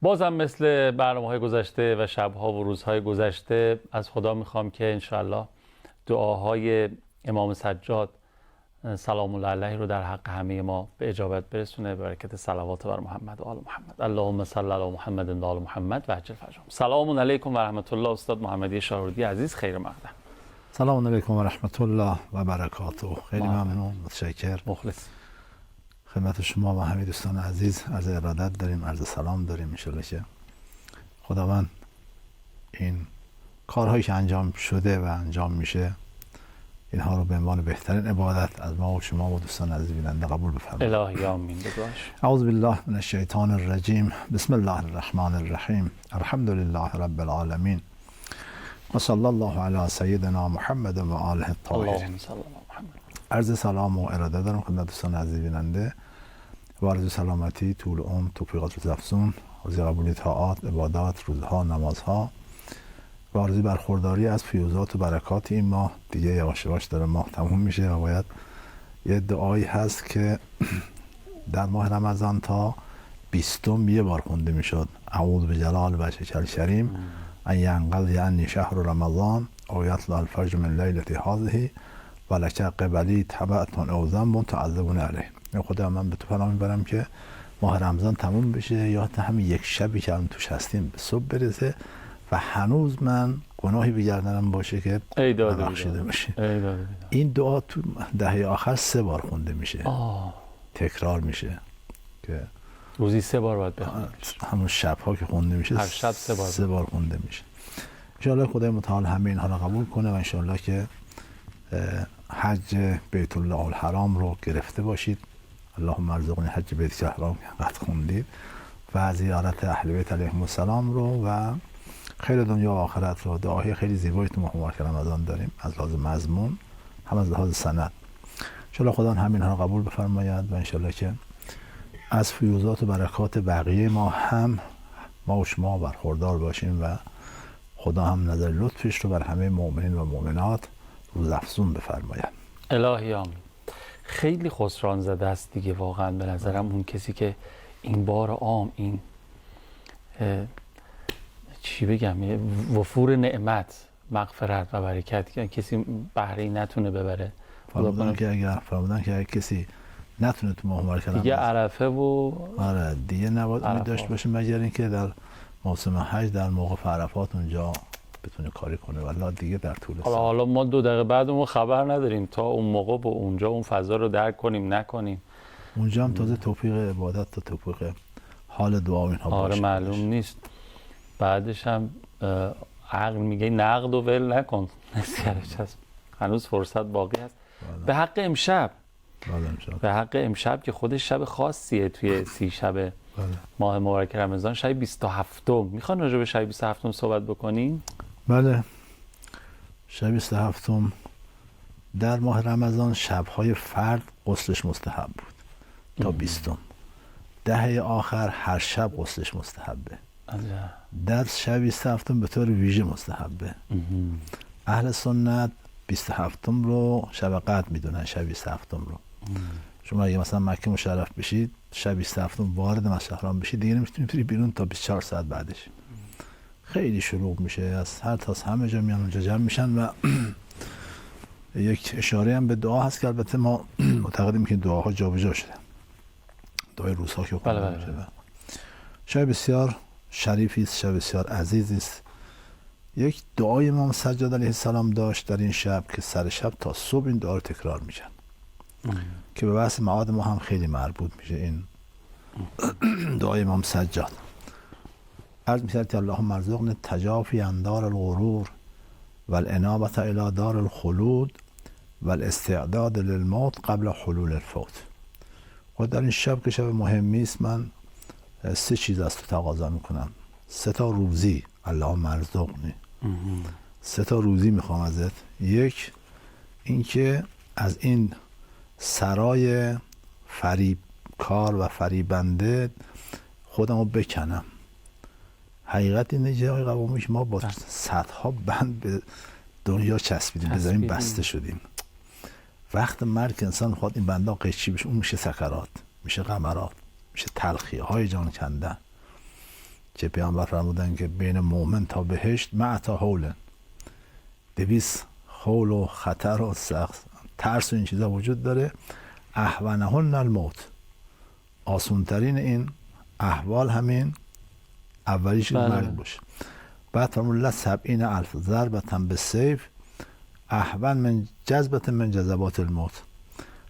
بازم مثل برنامه‌های گذشته و شب‌ها و روزهای گذشته از خدا میخوام که انشاءالله دعاهای امام سجاد سلام الله علیه رو در حق همه ما به اجابت برسونه. برکت صلوات بر محمد و آل محمد. اللهم صل علی محمد و آل محمد و عجل فرجهم. سلام علیکم و رحمت الله. استاد محمدی شاهرودی عزیز، خیر مقدم. سلام علیکم و رحمت الله و برکاته. خیلی ممنون، متشکر، مخلص. خدمت شما و همه دوستان عزیز عرض ارادت داریم، عرض سلام داریم. انشالله که خداوند این کارهایی که انجام شده و انجام میشه اینها رو به عنوان بهترین عبادت از ما و شما و دوستان عزیز بیننده قبول بفرمایید. الهی آمین. بگوش. اعوذ بالله من الشیطان الرجیم. بسم الله الرحمن الرحیم. الحمد لله رب العالمین و صلی الله علی سیدنا محمد و آله الطاهرین. اللهم صل علی محمد. عرض سلام و اراده دارم خدمت دوستان عزیز بیننده و آرزوی سلامتی، طول عمر، توفیقات روزافزون، آرزوی قبولی طاعات، عبادات، روزها، نمازها و آرزوی برخورداری از فیوزات و برکات این ماه. دیگه یواش یواش داره ماه تموم میشه و باید یه دعایی هست که در ماه رمضان تا 20 یه بار خونده میشد. اعوذ بجلال وجهک الکریم ان ینقضی عنی شهر رمضان او یطلع الفجر من لیلة هذه ولک قبلی تبعة او ذنب تعذبون علیه. خدا من به تو پناه میبرم که ماه رمضان تموم بشه یا حتی همین یک شبی که الان توش هستیم به صبح برسه و هنوز من گناهی به گردنم باشه که بخشیده بشه. این دعا تو دهه آخر 3 بار خونده میشه. تکرار میشه که روزی 3 بار باید بخونیم. همون شب‌ها که خونده میشه هر شب 3 بار خونده میشه. انشاءالله خدای متعال همه اینها رو قبول کنه و انشاءالله که حج بیت الله الحرام رو گرفته باشید. اللهم ارزقنی حج بیت الحرام که قد خوندید و زیارت اهل بیت علیهم السلام رو و خیر دنیا و آخرت رو. دعاهای خیلی زیبایی تو ماه مبارک رمضان داریم از لحاظ مضمون هم از لحاظ سند. انشاءالله خدا همین ها رو قبول بفرماید و انشاءالله که از فیوزات و برکات بقیه ما هم ما و شما برخوردار باشیم و خدا هم نظر لطفش رو بر همه مؤمنین و مؤمنات روزافزون بفرماید. الهی آمین. خیلی خسران زده است دیگه واقعا به نظرم اون کسی که این بار عام این چی بگم وفور نعمت، مغفرت و برکت کسی بهره نتونه ببره. فرمودن که اگر کسی نتونه تو ماه مبارک دیگه عرفه و دیگه نباید داشته باشه مگر اینکه در موسم حج در موقع عرفات اونجا بتونه کاری کنه والله دیگه در طول سال. حالا ما 2 دقیقه بعدمون خبر نداریم تا اون موقع با اونجا اون فضا رو درک کنیم نکنیم. اونجا هم تازه توفیق عبادت تا توفیق حال دعا و اینها باشه. معلوم نیست. بعدش هم عقل میگه نقد و ول نکن. نسیارش هست. هنوز فرصت باقی هست. به حق امشب. به حق امشب که خودش شب خاصیه توی 30 شب ماه مبارک رمضان، شب 27م. میخوان راجع به شب 27م صحبت بکنیم؟ بله. شب 27م در ماه رمضان شب‌های فرد غسلش مستحب بود تا 20م. دهه آخر هر شب غسلش مستحبه. در شب 27م به طور ویژه مستحبه. اهل سنت 27م رو شب قدر میدونن. شب 27م رو شما اگه مثلا مکه مشرف بشید شب 27م وارد مسجد حرام بشید دیگه نمیتونید بری بیرون تا 24 ساعت بعدش. خیلی شلوغ میشه، از هر تاس همه جا میان اونجا جمع میشن و یک اشاره هم به دعا هست که البته ما معتقدیم که دعاها جابجا شده. دعای روزها که خونده میشه. شب بسیار شریفی است، شب بسیار عزیزی است. یک دعای امام سجاد علیه السلام داشت در این شب که سر شب تا صبح این دعا رو تکرار میشن که به بحث معاد ما هم خیلی مربوط میشه. این دعای امام سجاد عرض می‌کرد که اللهم ارزقنی التجافی عن دار الغرور والانابة الی دار الخلود والاستعداد للموت قبل حلول الفوت. و در این شب که شب مهمی است من 3 چیز از تو تقاضا میکنم. 3 تا روزی. اللهم ارزقنی 3 تا روزی میخوام ازت. 1 اینکه از این سرای فریبکار و فریبنده خودمو بکنم. حقیقت اینه که آقای قوامی ما با صدها بند به دنیا چسبیدیم، به زمین بسته شدیم. وقت مرگ انسان خواهد این بنده قیچی بشه، اون میشه سکرات، میشه غمرات، میشه تلخی های جان کندن. که پیامبر فرمودن که بین مؤمن تا بهشت معتا حول 200 حول و خطر و سخت ترس و این چیزا وجود داره. اهونهن الموت، آسونترین این احوال همین اولیش مرگ باشه. بعد فرمود الله 70,000 ضربة بالسیف اهون من جذبة من جذبات الموت.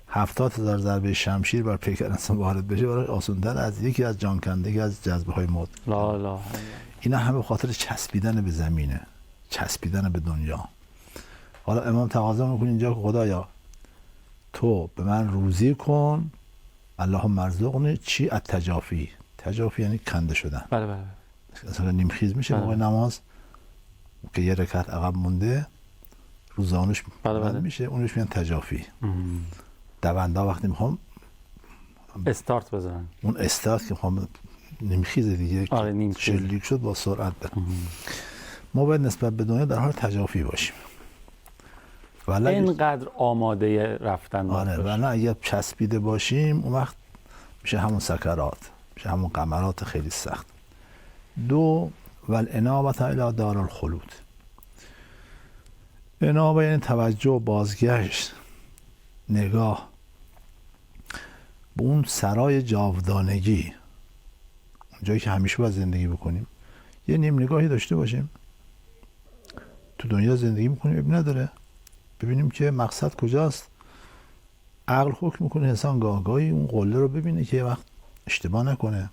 70,000 ضربه شمشیر بر پیکر انسان وارد بشه براش آسان‌تر از یکی از جانکندگی از جذبه های موت. لا لا. اینا همه به خاطر چسبیدن به زمینه، چسبیدن به دنیا. حالا امام تقاضا میکنه اینجا که خدایا تو به من روزی کن، اللهم ارزقنی چی؟ التجافی. تجافی یعنی کنده شدن. بله بله. مثلا نیمخیز میشه موقع نماز که یه رکعت عقب مونده روزانش بله میشه، اونش میگن تجافی. دوندا وقتی میخوام استارت بزنن، اون استارت که میخوام نیمخیز دیگه شلیک شد با سرعت برم. ما باید نسبت به دنیا در حال تجافی باشیم. اینقدر آماده رفتن آره، ولی اگر چسبیده باشیم اون وقت میشه همون سکرات، میشه همون قمرات خیلی سخت. 2 والانابة الی دار الخلود. انابه یعنی توجه، بازگشت، نگاه به اون سرای جاودانگی، جایی که همیشه باید زندگی بکنیم. یه نیم نگاهی داشته باشیم تو دنیا زندگی میکنیم، اب نداره ببینیم که مقصد کجاست. عقل حکم میکنه انسان گاهی اون قله رو ببینه که یه وقت اشتباه نکنه،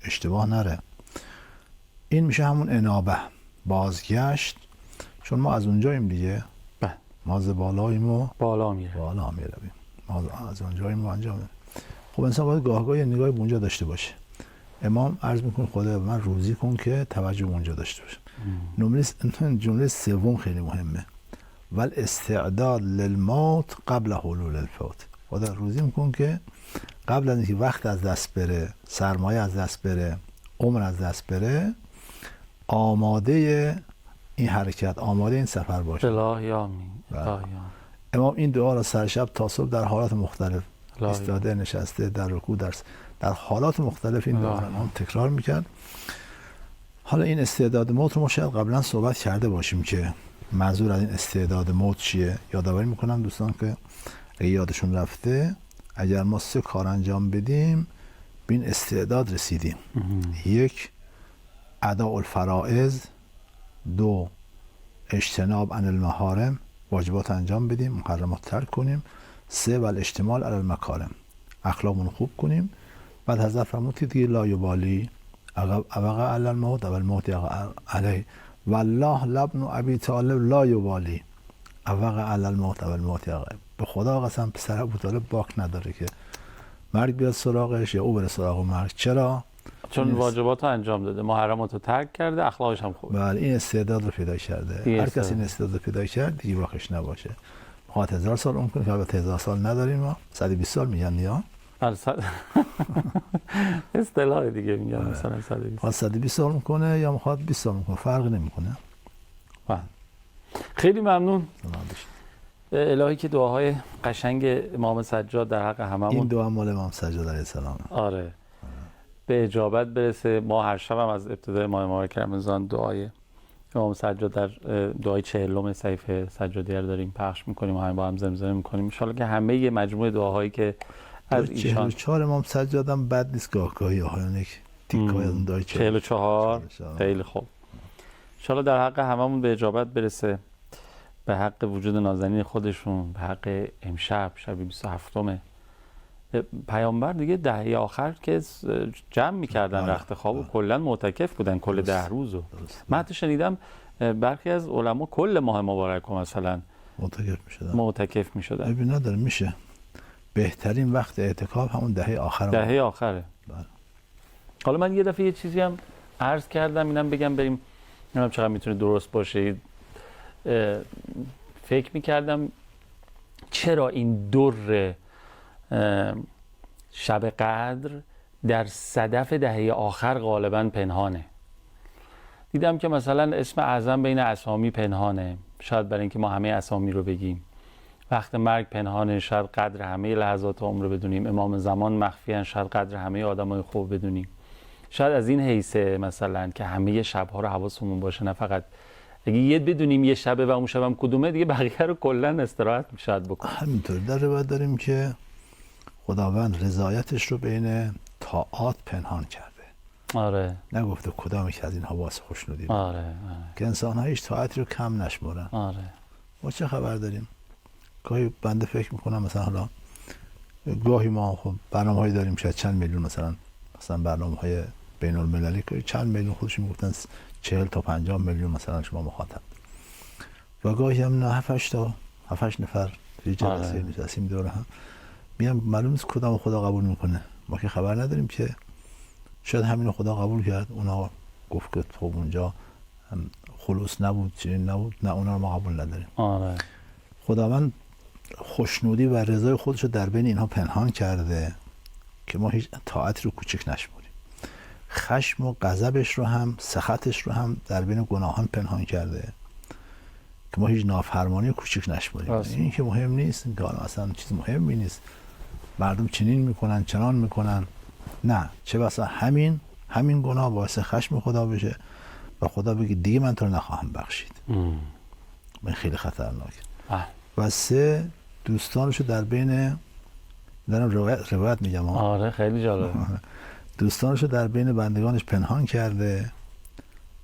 اشتباه نره. این میشه همون انابه، بازگشت. چون ما از اونجاییم دیگه، ما از بالاییم و بالا میرویم، ما از اونجاییم و انجام میدیم. خب انسان باید گاهی نگاهی به اونجا داشته باشه. امام عرض میکنه خدا من روزی کن که توجه به اونجا داشته باشه. جمله سوم خیلی مهمه، ول استعداد للموت قبل حلول الفوت. خدا روزی میکن که قبل از اینکه وقت از دست بره، سرمایه از دست بره، عمر از دست بره، آماده این حرکت، آماده این سفر باشه. الهی آمین. امام این دعا را سر شب تا صبح در حالات مختلف، ایستاده، نشسته، در رکوع، در حالات مختلف این دعا را امام تکرار میکرد. حالا این استعداد موت رو ما شاید قبلا صحبت کرده باشیم که منظور از این استعداد موت چیه. یادآوری میکنم دوستان که اگه یادشون رفته، اگر ما 3 کار انجام بدیم به این استعداد رسیدیم. 1 اداء الفرائض، 2 اجتناب عن المحارم، واجبات انجام بدیم، محرمات ترک کنیم، 3 والاشتمال علی المکارم، اخلاقمون خوب کنیم. بعد حضرت فرمود دیگه لا یبالی ابقى علی الموت او الموت علی والله لابن ابی طالب لا یبالی ابقى علی الموت او الموت علی. به خدا قسم پسر ابو طالب باک نداره که مرگ بیاد سراغش یا او بره سراغ مرگ. چرا؟ چون واجبات رو انجام داده، محرمات رو ترک کرده، اخلاقش هم خوبه. بله، این استعداد رو پیدا کرده. هر کسی این استعداد رو پیدا کرد دیگه باکش نباشه. خواهد 1000 سال عمر کنه که البته 1000 سال نداریم، ما 120 سال میگن یا اصطلاح دیگه میگن مثلا 120. خواهد 120 سال میکنه یا میخواد 20 سال میکنه، فرق نمیکنه. خیلی ممنون. الهی که دعاهای قشنگ امام سجاد در حق هممون، این دعا مال امام سجاد علیه السلام، آره، به اجابت برسه. ما هر شب هم از ابتدای ماه مبارک رمضان دعای امام سجاد در دعای 40 صحیفه سجادیه رو داریم پخش میکنیم و همین با هم زمزمه میکنیم ان شاءالله که همه یه مجموعه دعاهایی که از ایشان 44 امام سجاد هم بد نیست، گاهی آهایان یک تیکای از اون دعای 44 خیلی خوب. ان شاءالله در حق هممون به اجابت برسه، به حق وجود نازنین خودشون، به حق امشب شب 27م پیامبر دیگه دهه آخر که جمع میکردن رخت خواب و کلا معتکف بودن کل 10 روزو. من حتی شنیدم برخی از علما کل ماه مبارک مثلا معتکف میشدن. ببین نداره میشه. بهترین وقت اعتکاف همون دهه آخره. دهه آخره. حالا من یه دفعه یه چیزی هم عرض کردم، اینم بگم بریم، نمیدونم چقدر میتونه درست باشه. فکر میکردم چرا این در شب قدر در صدف دهه آخر غالبا پنهانه. دیدم که مثلا اسم اعظم بین اسامی پنهانه، شاید برای اینکه ما همه اسامی رو بگیم. وقت مرگ پنهانه، شاید قدر همه لحظات عمر رو بدونیم. امام زمان مخفیان، شاید قدر همه آدمای خوب بدونیم. شاید از این حیثه مثلا که همه شب‌ها رو حواسمون باشه، نه فقط اگه یه بدونیم یه شبه و اون شبم کدومه، دیگه بقیه رو کلا استراحت شاید بکنیم. همینطور در روایت داریم که خداوند رضایتش رو بین طاعات پنهان کرده. آره نگفته کدامی که از اینها واسه خوشنودی بود. آره که انسان ها هیچ طاعتی رو کم نشمرن. آره ما چه خبر داریم؟ گاهی بنده فکر میکنم مثلا حالا گاهی ما خب برنامه‌هایی داریم شاید چند میلیون مثلا برنامه‌های بین المللی که چند میلیون خودشون میگفتن 40 تا 50 میلیون مثلا شما مخاطب، و گاهی هم 7-8 نفر توی جلسه نشستیم دور هم، میگم معلوم نیست کدام خدا قبول میکنه. ما که خبر نداریم که شاید همین خدا قبول کرد، اونا گفت که خب اونجا خلوص نبود، چنین نبود، نه اونا رو ما قبول نداریم. آره خداوند خوشنودی و رضای خودش رو در بین اینها پنهان کرده که ما هیچ طاعتی رو کوچک نشمریم. خشم و غضبش رو هم، سخطش رو هم در بین گناهان پنهان کرده که ما هیچ نافرمانی رو کوچک نشمریم. این که مهم نیست، این که اصلا چیز مهمی نیست، مردم چنین میکنن چنان میکنن، نه، چه بسا همین گناه باعث خشم خدا بشه و خدا بگه دیگه من تو رو نخواهم بخشید. این خیلی خطرناکه. و 3 دوستانشو در بین، دارم روایت میگم. آره خیلی جالب. دوستانشو در بین بندگانش پنهان کرده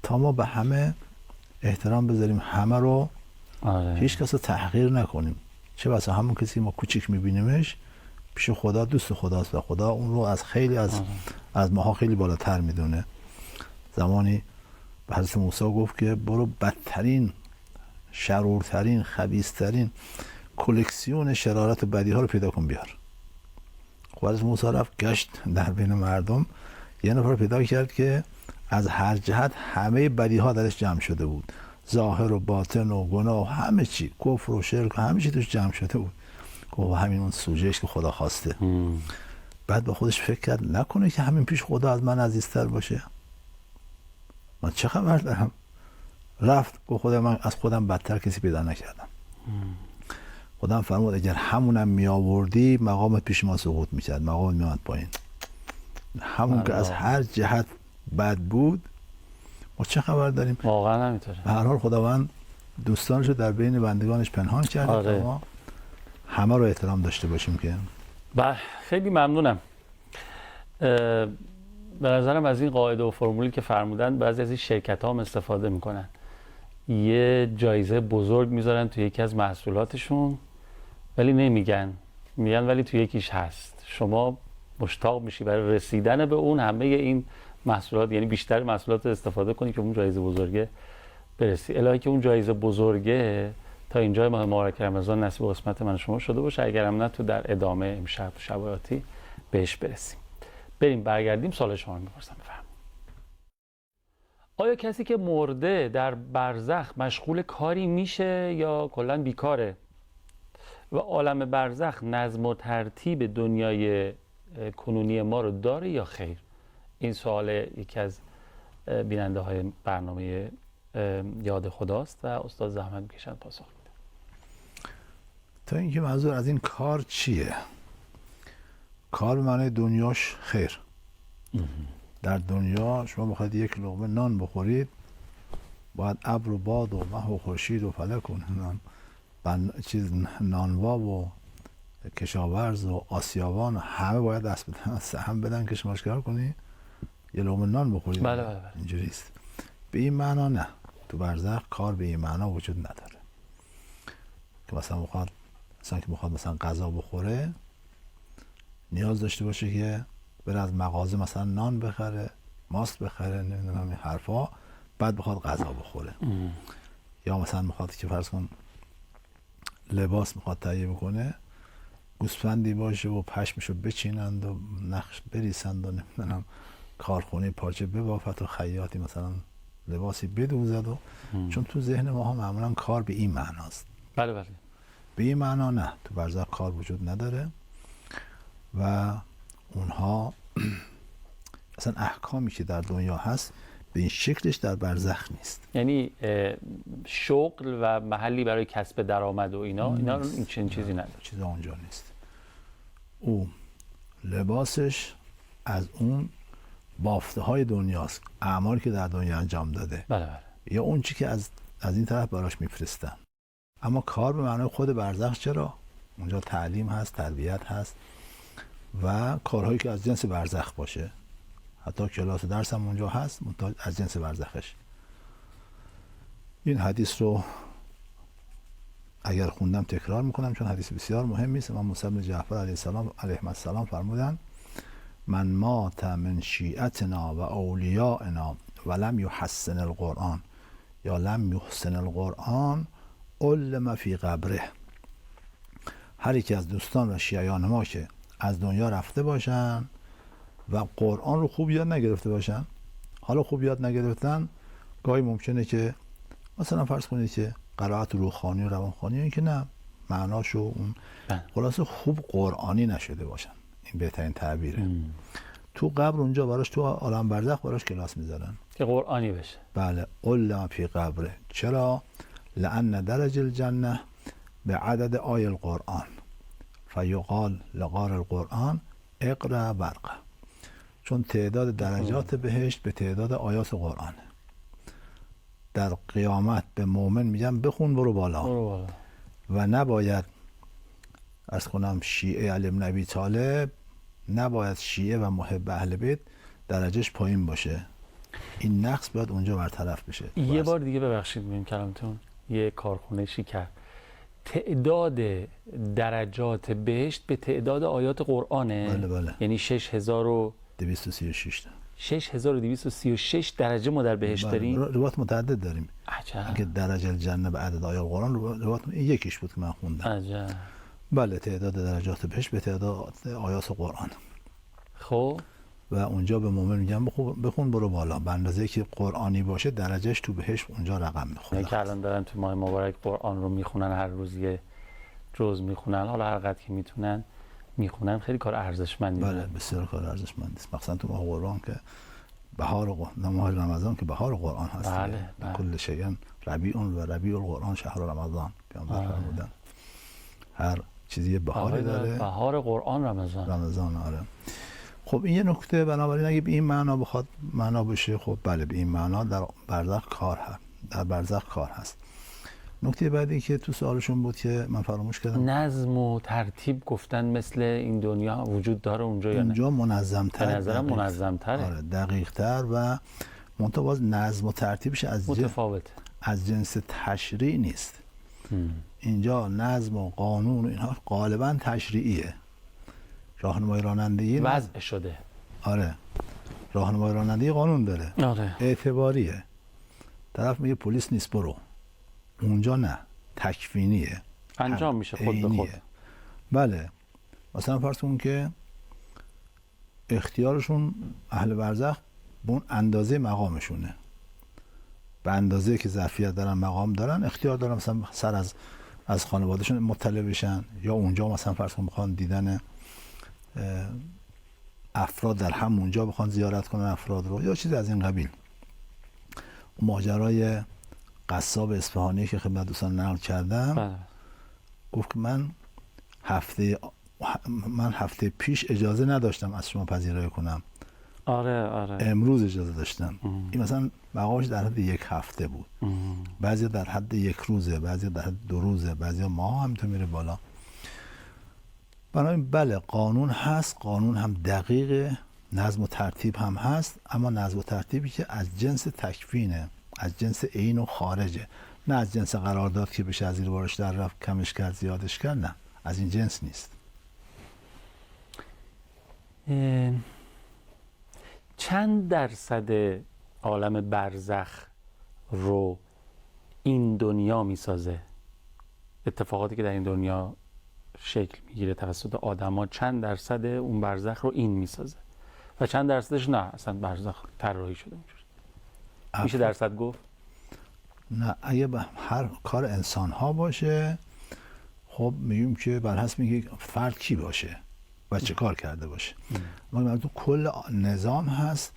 تا ما به همه احترام بذاریم، همه رو هیچ کس رو تحقیر نکنیم. چه بسا همون کسی ما کوچیک میبینیمش پیش خدا دوست خداست و خدا اون رو از خیلی از ماها خیلی بالاتر میدونه. زمانی به حضرت موسی گفت که برو بدترین، شرورترین، خبیثترین کلکسیون شرارت و بدی ها رو پیدا کن بیار. خب حضرت موسی رفت گشت در بین مردم، یه نفر پیدا کرد که از هر جهت همه بدی ها درش جمع شده بود، ظاهر و باطن و گناه و همه چی، کفر و شرک و همه چی توش جمع شده بود. گفت همین اون سوژه‌اش که خدا خواسته. بعد با خودش فکر کرد نکنه که همین پیش خدا از من عزیزتر باشه، من چه خبر دارم. رفت گفت خدا من از خودم بدتر کسی پیدا نکردم. خدا فرمود اگر همونم می آوردی مقامت پیش ما سقوط میکرد، مقامت میامد پایین. همون که از هر جهت بد بود ما چه خبر داریم. واقعا همینطوره. به هر حال خداوند دوستانش رو در بین بندگانش پنهان کرده تا ما همه رو احترام داشته باشیم. که خیلی ممنونم. به نظرم از این قاعده و فرمولی که فرمودن بعضی از این شرکت ها هم استفاده میکنن، یه جایزه بزرگ میذارن تو یکی از محصولاتشون ولی نمیگن، میگن ولی تو یکیش هست. شما مشتاق میشی برای رسیدن به اون همه این محصولات، یعنی بیشتر محصولات استفاده کنی که اون جایزه بزرگه برسی. الهی که اون جایزه بزرگه تا اینجای ماه مبارک رمضان نصیب قسمت من شما شده باشه، اگرم نه تو در ادامه امشب شباتی بهش برسیم. بریم برگردیم سوال شما رو میپرسم. بفرمایید. آیا کسی که مرده در برزخ مشغول کاری میشه یا کلا بیکاره؟ و عالم برزخ نظم و ترتیب دنیای کنونی ما رو داره یا خیر؟ این سوال یکی از بیننده های برنامه یاد خداست و استاد زحمت میکشن پاسخ میده. تا اینکه منظور از این کار چیه؟ کار به معنی دنیاش خیر. در دنیا شما بخواید یک لقمه نان بخورید باید ابر و باد و مه و خورشید و فلک و نانوا و کشاورز و آسیابان همه باید دست بدن، سهم بدن که شما چیکار کنی؟ یه لقمه نان بخورید. بله. اینجوریست. به این معنا نه، تو برزخ کار به این معنا وجود نداره که مثلا بخواد مثلا غذا بخوره نیاز داشته باشه که بره از مغازه مثلا نان بخره، ماست بخره، نمیدونم این حرفا، بعد بخواد غذا بخوره. یا مثلا میخواد که فرض کن لباس میخواد تهیه بکنه، گوسفندی باشه و پشمشو بچینند و نقش بریسند و نمیدونم کارخونه پارچه ببافت و خیاطی مثلا لباسی بدوزد و چون تو ذهن ما ها معمولا کار به این معناست. بله. به این معنا نه، تو برزخ کار وجود نداره و اونها اصلا احکامی که در دنیا هست به این شکلش در برزخ نیست. یعنی شغل و محلی برای کسب درآمد و اینا این چیزی نداره. چیزی اونجا نیست. او لباسش از اون بافته های دنیاست، اعمالی که در دنیا انجام داده، بله بله. یا اون چی که از این طرف براش میفرستن. اما کار به معنای خود برزخ چرا؟ اونجا تعلیم هست، تربیت هست و کارهایی که از جنس برزخ باشه. حتی کلاس درس هم اونجا هست از جنس برزخش. این حدیث رو اگر خوندم تکرار میکنم چون حدیث بسیار مهمی است. امام موسی بن جعفر علیه السلام فرمودند: من مات من شیعتنا و اولیائنا و لم یحسن القرآن یا لم یحسن القرآن علم فی قبره. هر یک از دوستان و شیعیان ما که از دنیا رفته باشن و قرآن رو خوب یاد نگرفته باشن، حالا خوب یاد نگرفتن، گاهی ممکنه که مثلا فرض کنید که قرائت روحانی و روانخوانی، این که نه معناشو اون خلاصه خوب قرآنی نشده باشن، این بهترین تعبیره. تو قبر اونجا براش، تو عالم برزخ براش کلاس میذارن که قرآنی بشه. بله. علم فی قبره. چرا؟ لأن درج الجنه به عدد آی القرآن فیقال لغار القرآن اقرأ برقه. چون تعداد درجات بهشت به تعداد آیات قرآنه. در قیامت به مؤمن میگن بخون برو بالا. و نباید عرض کنم شیعه علی بن ابی طالب، نباید شیعه و محب اهل بیت درجهش پایین باشه. این نقص باید اونجا برطرف بشه. یه بار دیگه ببخشید میگم کلامتون، یه کارخونه شکر، تعداد درجات بهشت به تعداد آیات قرآنه. بله بله. یعنی 6236 6236 درجه ما در بهشت داریم. روایات متعدد داریم. عجب. که درجه الجنه به عدد آیات قرآن روایات یکیش بود که من خوندم. عجب. بله، تعداد درجات بهشت به تعداد آیات قرآن. خب و اونجا به مؤمن میگن بخون برو بالا، به اندازه که قرآنی باشه درجهش تو بهشت اونجا رقم میخوره. که الان دارن تو ماه مبارک قرآن رو میخونن، هر روز یه جزء میخونن، حالا هر قدر که میتونن میخونن. خیلی کار ارزشمندی. بله بسیار کار ارزشمندی است، مخصوصا تو ماه قرآن که ماه رمضان که بهار قرآن هست. بله بله. کل شیء ربیع و ربیع القرآن شهر رمضان پیامبر فرمودن. هر چیزی بهاری داره. بهار قرآن رمضان. آره. خب این یه نکته. بنابراین اگه به این معنا بخواد معنا بشه، خب بله به این معنا در برزخ کار هست. نکته بعدی که تو سوالشون بود که من فراموش کردم، نظم و ترتیب گفتن مثل این دنیا وجود داره اونجا یا نه؟ اونجا منظم‌تر، به نظرم منظم‌تره. آره دقیق‌تر و منتها باز نظم و ترتیبش متفاوته، از جنس تشریع نیست. اینجا نظم و قانون و اینها غالبا تشریعیه. راهنمای رانندگی وضع شده. آره راهنمای رانندگی قانون داره. آره. اعتباریه. طرف میگه پلیس نیست برو. اونجا نه، تکوینیه، انجام میشه خود به خود. بله. مثلا فرض کن که اختیارشون اهل برزخ به اون اندازه مقامشونه، به اندازه که ظرفیت دارن مقام دارن اختیار دارن، مثلا سر از خانوادهشون مطلع بشن، یا اونجا مثلا فرض کن بخوان دیدن افراد در همونجا بخوان زیارت کنن افراد رو یا چیزی از این قبیل. ماجرای قصاب اصفهانی که خدمت دوستان نقل کردم، گفت که من هفته پیش اجازه نداشتم از شما پذیرایی کنم. آره. امروز اجازه داشتم. این مثلا مقامش در حد 1 هفته بود. بعضی در حد 1 روزه، بعضی در حد 2 روزه، بعضی ماه هم تو میره بالا. بنابراین بله قانون هست، قانون هم دقیقه، نظم و ترتیب هم هست، اما نظم و ترتیبی که از جنس تکوینه، از جنس عین و خارجه، نه از جنس قرارداد که بشه از زیر بارش در رفت، کمش کرد زیادش کرد، نه از این جنس نیست. چند درصد عالم برزخ رو این دنیا میسازه؟ اتفاقاتی که در این دنیا شکل میگیره توسط آدما، چند درصد اون برزخ رو این میسازه و چند درصدش نه، اصلا برزخ طراحی شده اونجوری؟ میشه درصد گفت؟ نه، اگه به هر کار انسان ها باشه خب میگیم که بر حسب اینکه فرد کی باشه و چه کار کرده باشه. ما تو کل نظام هست،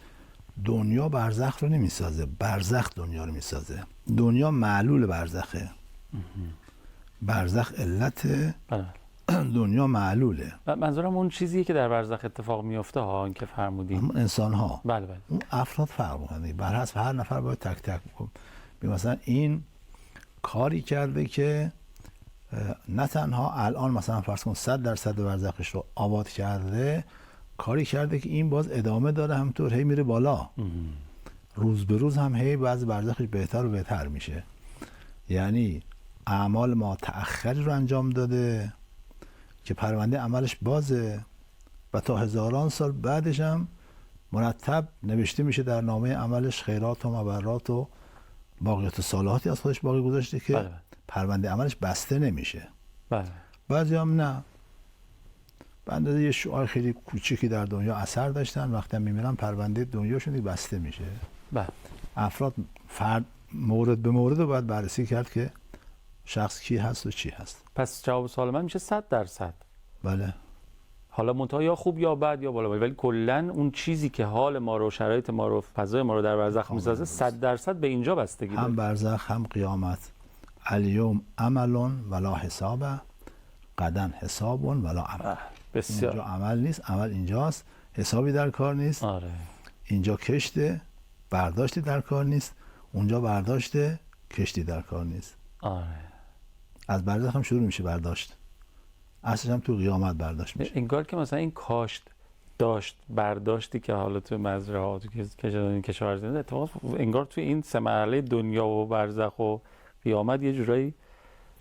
دنیا برزخ رو نمیسازه، برزخ دنیا رو میسازه. دنیا معلول برزخه. برزخ علت دنیا معلوله. منظورم اون چیزیه که در برزخ اتفاق میفته ها، این که فرمودین. همون انسان ها، بله بله. اون افراد فرق می‌کنه. بر حسب هر نفر باید تک تک بکن. مثلا این کاری کرده که نه تنها الان مثلا فرض کن 100% برزخش رو آباد کرده، کاری کرده که این باز ادامه داره، همینطور هی میره بالا. روز به روز هم هی بعضی برزخش بهتر و بهتر میشه. یعنی اعمال ما تأخری رو انجام داده که پرونده عملش بازه و تا هزاران سال بعدش هم مرتب نوشته میشه در نامه عملش خیرات و مبرات و باقیات صالحاتی از خودش باقی گذاشته که بله. پرونده عملش بسته نمیشه. بله. بعضی هم نه، به اندازه یه شعار خیلی کوچیکی در دنیا اثر داشتن، وقتی هم میمیرن پرونده دنیاشون دیگه بسته میشه. بله. افراد فرد مورد به مورد رو باید بررسی کرد که شخص کی هست و چی هست. پس جواب سوال من میشه 100%. بله. حالا منتها یا خوب یا بد یا بالا، ولی کلا اون چیزی که حال ما رو، شرایط ما رو، فضای ما رو در برزخ میسازه 100% به اینجا بستگی داره. هم برزخ هم قیامت. الیوم عمل ولا حساب، غدا حساب ولا عمل. بسیار. اینجا عمل نیست، عمل اینجاست. حسابی در کار نیست. آره. اینجا کشته، برداشتی در کار نیست. اونجا برداشته، کشتی در کار نیست. آره. از برزخ هم شروع میشه برداشت. اصلش هم تو قیامت برداشت میشه. انگار که مثلا این کاشت داشت برداشتی که حالا تو مزرعه ها تو کشاورزی اتفاقا انگار تو این سه مرحله دنیا و برزخ و قیامت یه جورایی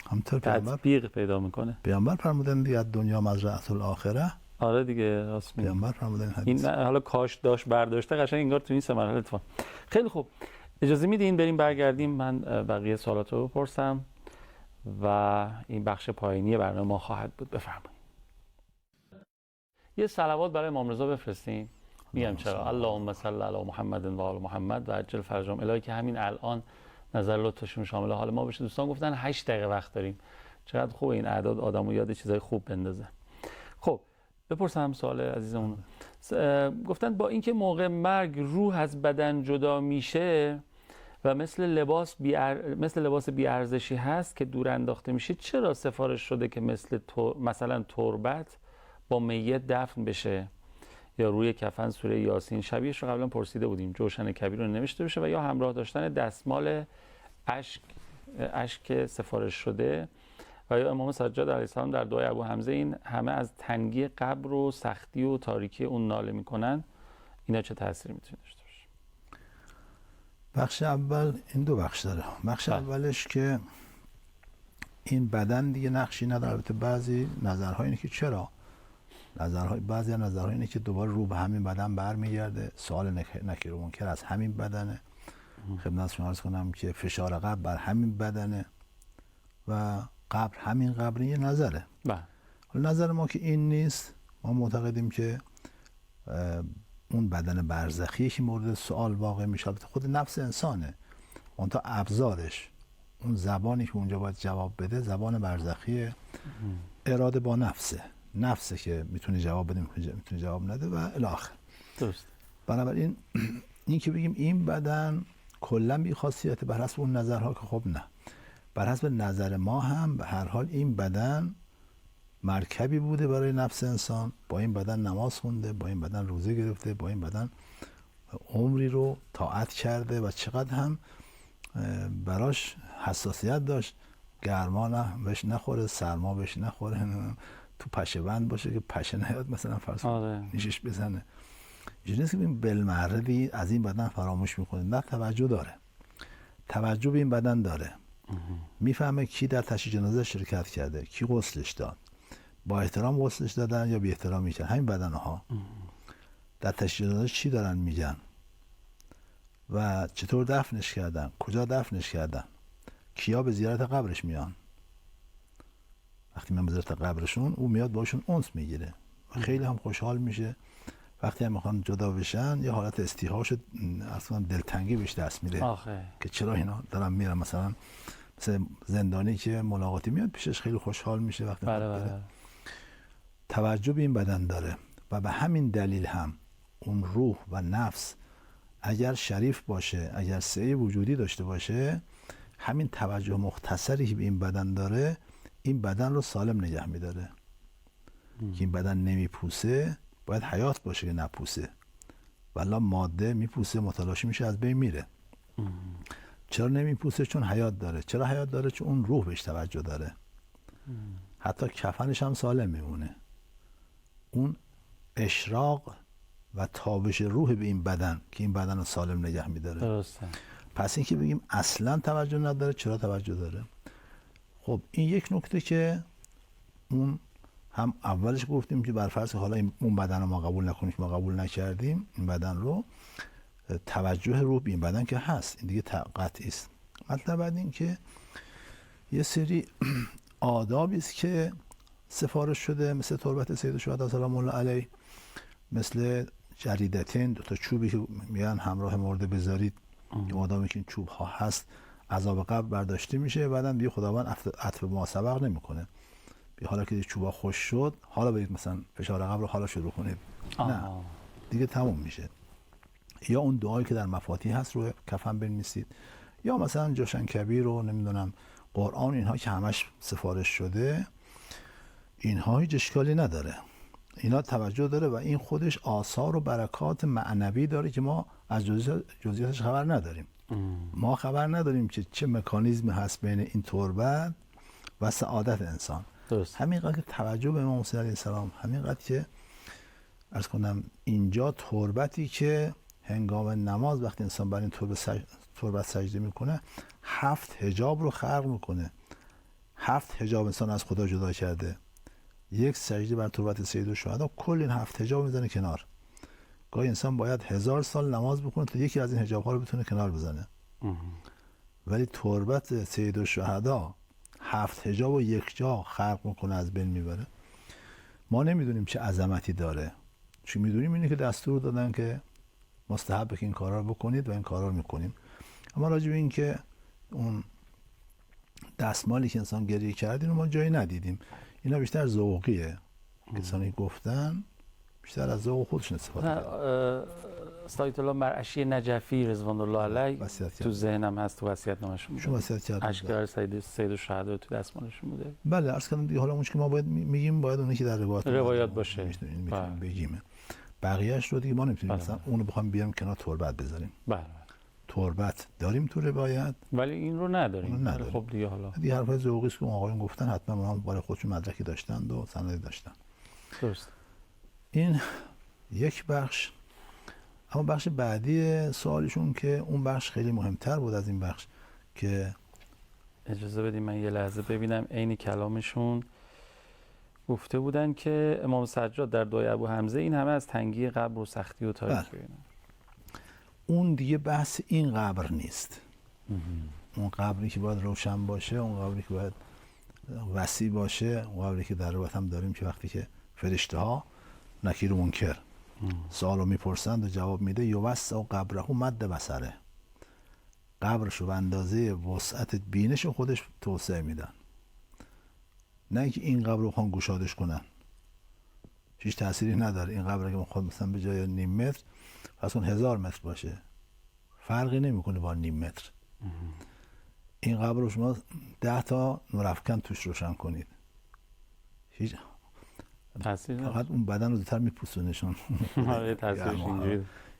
همطور تطبیق پیدا میکنه. پیامبر فرمودن دیگه دنیا مزرعه الاخره. آره دیگه، راست میگی. پیامبر فرمودن این حالا کاشت داشت برداشته قشنگ انگار تو این سه مرحله اتفاق. خیلی خوب، اجازه میدین بریم برگردیم، من بقیه سوالات رو بپرسم و این بخش پایینی برنامه ما خواهد بود. بفرمایید. یه صلوات برای امام رضا بفرستین. میگم چرا. اللهم صل علی محمد و آل محمد و عجل فرجهم. الهی که همین الان نظر لطفشون شامل حال ما بشه. دوستان گفتن 8 دقیقه وقت داریم. چقدر خوب این اعداد آدمو یاد چیزای خوب بندازه. خب بپرسم سوال عزیزمون. گفتن با اینکه موقع مرگ روح از بدن جدا میشه و مثل لباس بی‌ارزشی هست که دور انداخته میشه، چرا سفارش شده که مثلا تربت با میت دفن بشه یا روی کفن سوره یاسین، شبیهش رو قبلا پرسیده بودیم، جوشن کبیر رو نوشته بشه و یا همراه داشتن دستمال اشک سفارش شده و یا امام سجاد علیه السلام در دعای ابو حمزه این همه از تنگی قبر و سختی و تاریکی اون ناله میکنن، اینا چه تأثیری میتونه داشته باشه؟ بخش اول این دو بخش داره. بخش اولش که این بدن دیگه نقشی نداره. البته بعضی نظرها اینه که چرا، بعضی نظرها اینه که دوباره رو به همین بدن برمیگرده. سوال نکیر و منکر از همین بدنه. خدمت شما عرض کنم که فشار قبر بر همین بدنه و قبر همین قبر. یه نظره. نظر ما که این نیست. ما معتقدیم که اون بدن برزخی که مورد سوال واقع میشه خود نفس انسانه، اون تا ابزارش، اون زبانی که اونجا باید جواب بده زبان برزخیه. اراده با نفسه که میتونه جواب بده، میتونه جواب نده و الی آخر. درست. بنابراین این که بگیم این بدن کلا بی خاصیت بر حسب اون نظرها، که خب نه، بر حسب نظر ما هم به هر حال این بدن مرکبی بوده برای نفس انسان. با این بدن نماز خونده، با این بدن روزه گرفته، با این بدن عمری رو طاعت کرده و چقدر هم براش حساسیت داشت. گرما بهش نخوره، سرما بهش نخوره، تو پشه بند باشه که پشه نیاد مثلا فرض نیشش بزنه. اینجوری نیست که این بالمعرضی از این بدن فراموش میکنه. نه، توجه داره، توجه به این بدن داره. میفهمه کی در تشییع جنازه شرکت کرده، کی غسلش داد، با احترام غسلش دادن یا بی احترامی کردن. همین بدنها در تشییع جنازه چی دارن میگن و چطور دفنش کردن، کجا دفنش کردن، کیا به زیارت قبرش میان. وقتی من به زیارت قبرشون، او میاد باشون انس میگیره و خیلی هم خوشحال میشه. وقتی هم میخوان جدا بشن یه حالت استیحاش اصلا دلتنگی بهش دست میده که چرا اینا دارن میرن. مثلا زندانی که ملاقاتی میاد پیشش خیلی خوشحال میشه وقتی توجه به این بدن داره و به همین دلیل هم اون روح و نفس اگر شریف باشه، اگر سعی وجودی داشته باشه، همین توجه مختصری که به این بدن داره این بدن رو سالم نگه میداره. که این بدن نمیپوسه باید حیات باشه که نپوسه، ولی ماده میپوسه متلاشی میشه از بین میره. چرا نمیپوسه؟ چون حیات داره. چرا حیات داره؟ چون اون روح بهش توجه داره. حتی کفنش هم سالم میمونه. اون اشراق و تابش روح به این بدن که این بدن رو سالم نگه میداره. درسته. پس این که بگیم اصلا توجه نداره، چرا توجه داره؟ خب این یک نکته که اون هم اولش گفتیم که بر فرض حالا اون بدن رو ما قبول نکنیم که ما قبول نکردیم این بدن رو، توجه روح به این بدن که هست، این دیگه قطعی است. مطلب بعد این که یه سری آدابی است که سفارش شده، مثل تربت سید الشهدا سلام الله علیه، مثل جریدتین، دو تا چوبی که میگن همراه مرده بذارید که آدمی که این چوب ها هست عذاب قبر برداشته میشه، بعدم دیگه خداوند عطف ما سبق نمیکنه. بی حالا که چوبا خوش شد حالا برید مثلا فشار قبر رو حالا شروع کنید. نه دیگه تموم میشه. یا اون دعایی که در مفاتیح هست رو کفن بنویسید، یا مثلا جوشن کبیر رو نمیدونم قرآن، اینها که همش سفارش شده، اینها هیچ اشکالی نداره، اینا توجه داره و این خودش آثار و برکات معنوی داره که ما از جزئیاتش خبر نداریم. ما خبر نداریم که چه مکانیزمی هست بین این تربت و سعادت انسان. درست. همینقدر که توجه به امام حسین علیه السلام، همینقدر که عرض کنم اینجا تربتی که هنگام نماز وقتی انسان بر این تربت سجده میکنه 7 حجاب رو خلق میکنه. 7 حجاب انسان از خدا جدا کرده. یک سجده بر تربت سید الشهدا کل این 7 حجاب میزنه کنار. گاهی انسان باید 1000 سال نماز بکنه تا یکی از این حجاب ها رو بتونه کنار بزنه. ولی تربت سید الشهدا 7 حجاب رو یک جا خلق میکنه، از بین میبره. ما نمیدونیم چه عظمتی داره، چون میدونیم اینه که دستور دادن که مستحبه که این کارا رو بکنید و این کارا رو میکنیم. اما راجع به این که اون دستمالی که انسان گریه کردین رو ما جایی ندیدیم. اینا بیشتر ذوقیه. کسانی گفتن بیشتر از ذوق خودشون استفاده کردن. استاد الله مرعشی نجفی رضوان الله علیه تو ذهنم هست، تو وصیت‌نامه‌شون شما وصیت کردن اشکار سید الشهدا تو دستمالشون بوده. بله عرض کردم دیگه. حالا اون که ما باید میگیم باید اونی که در روایات باشه میتونیم بگیم. بقیه‌اش رو دیگه ما نمیتونیم مثلا اون رو بخوام بیاریم کنار تربت بذاریم. بله تربت داریم تو روایت ولی این رو نداریم. خب دیگه حالا دیگه حرفای ذوقی است که آقایون گفتن، حتما اونها برای خودشون مدرکی داشتند و سندی داشتن. درست. این یک بخش. اما بخش بعدی سوالشون که اون بخش خیلی مهمتر بود از این بخش، که اجازه بدیم من یه لحظه ببینم عین کلامشون. گفته بودن که امام سجاد در دعای ابو حمزه این همه از تنگی قبر و سختی و تاریکی. اون دیگه بحث این قبر نیست. اون قبری که باید روشن باشه، اون قبری که باید وسیع باشه، اون قبری که در روایت هم داریم که وقتی که فرشته ها نکیر و منکر سوالو میپرسند و جواب میده، یوسع قبره مد بصره، قبرشو به اندازه وسعت بینش خودش توسعه میدن. نه اینکه این قبر رو بخوان گشادش کنن، هیچ تأثیری نداره. این قبر اگه بخواد مثلا به جای نیم متر پس اون 1000 متر باشه، فرقی نمیکنه با نیم متر. این قبر رو شما 10 تا نورافکن توش روشن کنید، هیچ تأثیر نداره. فقط اون بدن رو زودتر میپوسونشون.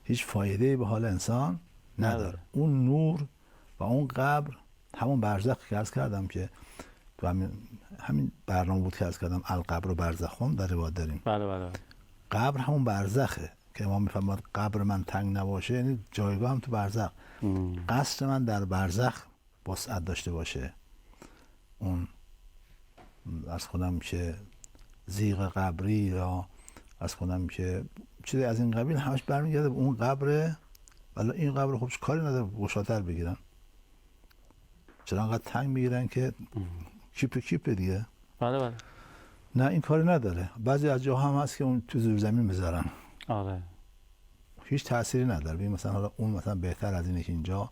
هیچ فایده‌ای به حال انسان نداره. اون نور و اون قبر همون برزخ که عرض کردم که تو همین برنامه بود که عرض کردم القبر و برزخون در روایت داریم. بله. قبر همون برزخه که امام میفرماد قبر من تنگ نباشه، یعنی جایگاه هم تو برزخ. قصر من در برزخ وسعت داشته باشه. اون عرض کنم که زیغ قبری یا عرض کنم که چیزی از این قبیل همش برمیگرده به اون قبره. ولی این قبر خب کاری نداره گشادتر بگیرن، چرا انقدر تنگ میگیرن که کیپ دیگه. بله. نه این کاری نداره. بعضی از جاها هم هست که اون تو زیر زمین بذارن. آره. هیچ تأثیری نداره. ببین مثلا حالا اون مثلا بهتر از اینه که اینجا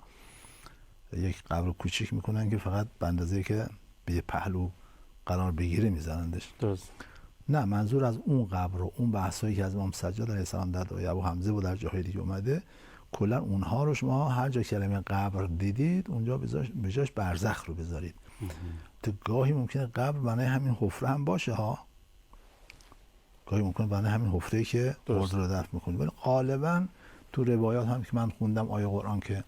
یک قبر کوچیک میکنن که فقط به اندازه‌ای که به پهلو قرار بگیره میزنندش. درست. نه منظور از اون قبر و اون بحثایی که از امام سجاد علیه السلام در دعای ابو حمزه و در جاهای دیگه اومده، کلا اونها رو شما هر جا کلمه قبر دیدید اونجا به جاش برزخ رو بذارید. تو گاهی ممکنه قبر معنی همین حفره هم باشه ها، گاهی ممکنه بنا همین حفره‌ای که مرده رو دفن می‌کنی. ولی غالبا تو روایات هم که من خوندم آیه قرآن که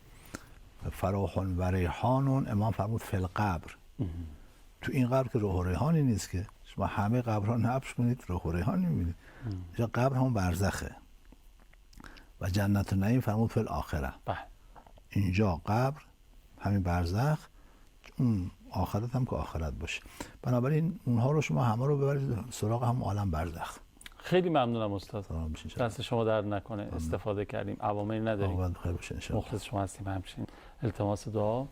فراخ و ریحان، امام فرمود فی القبر، تو این قبر که روح و ریحانی نیست که شما همه قبرها نبش کنید روح و ریحان نمی‌بینید. اینجا قبر هم برزخه. و جنت و نعیم فرمود فی الاخره. اینجا قبر همین برزخ، اون آخرت هم که آخرت باشه. بنابراین اونها رو شما همه رو ببرید سراغ هم عالم برزخ. خیلی ممنونم استاد. دست شما در نکنه. استفاده کردیم. عواملی نداریم. بخیر باشه ان شاء الله. مخلص شما هستیم همچنین. التماس دعا.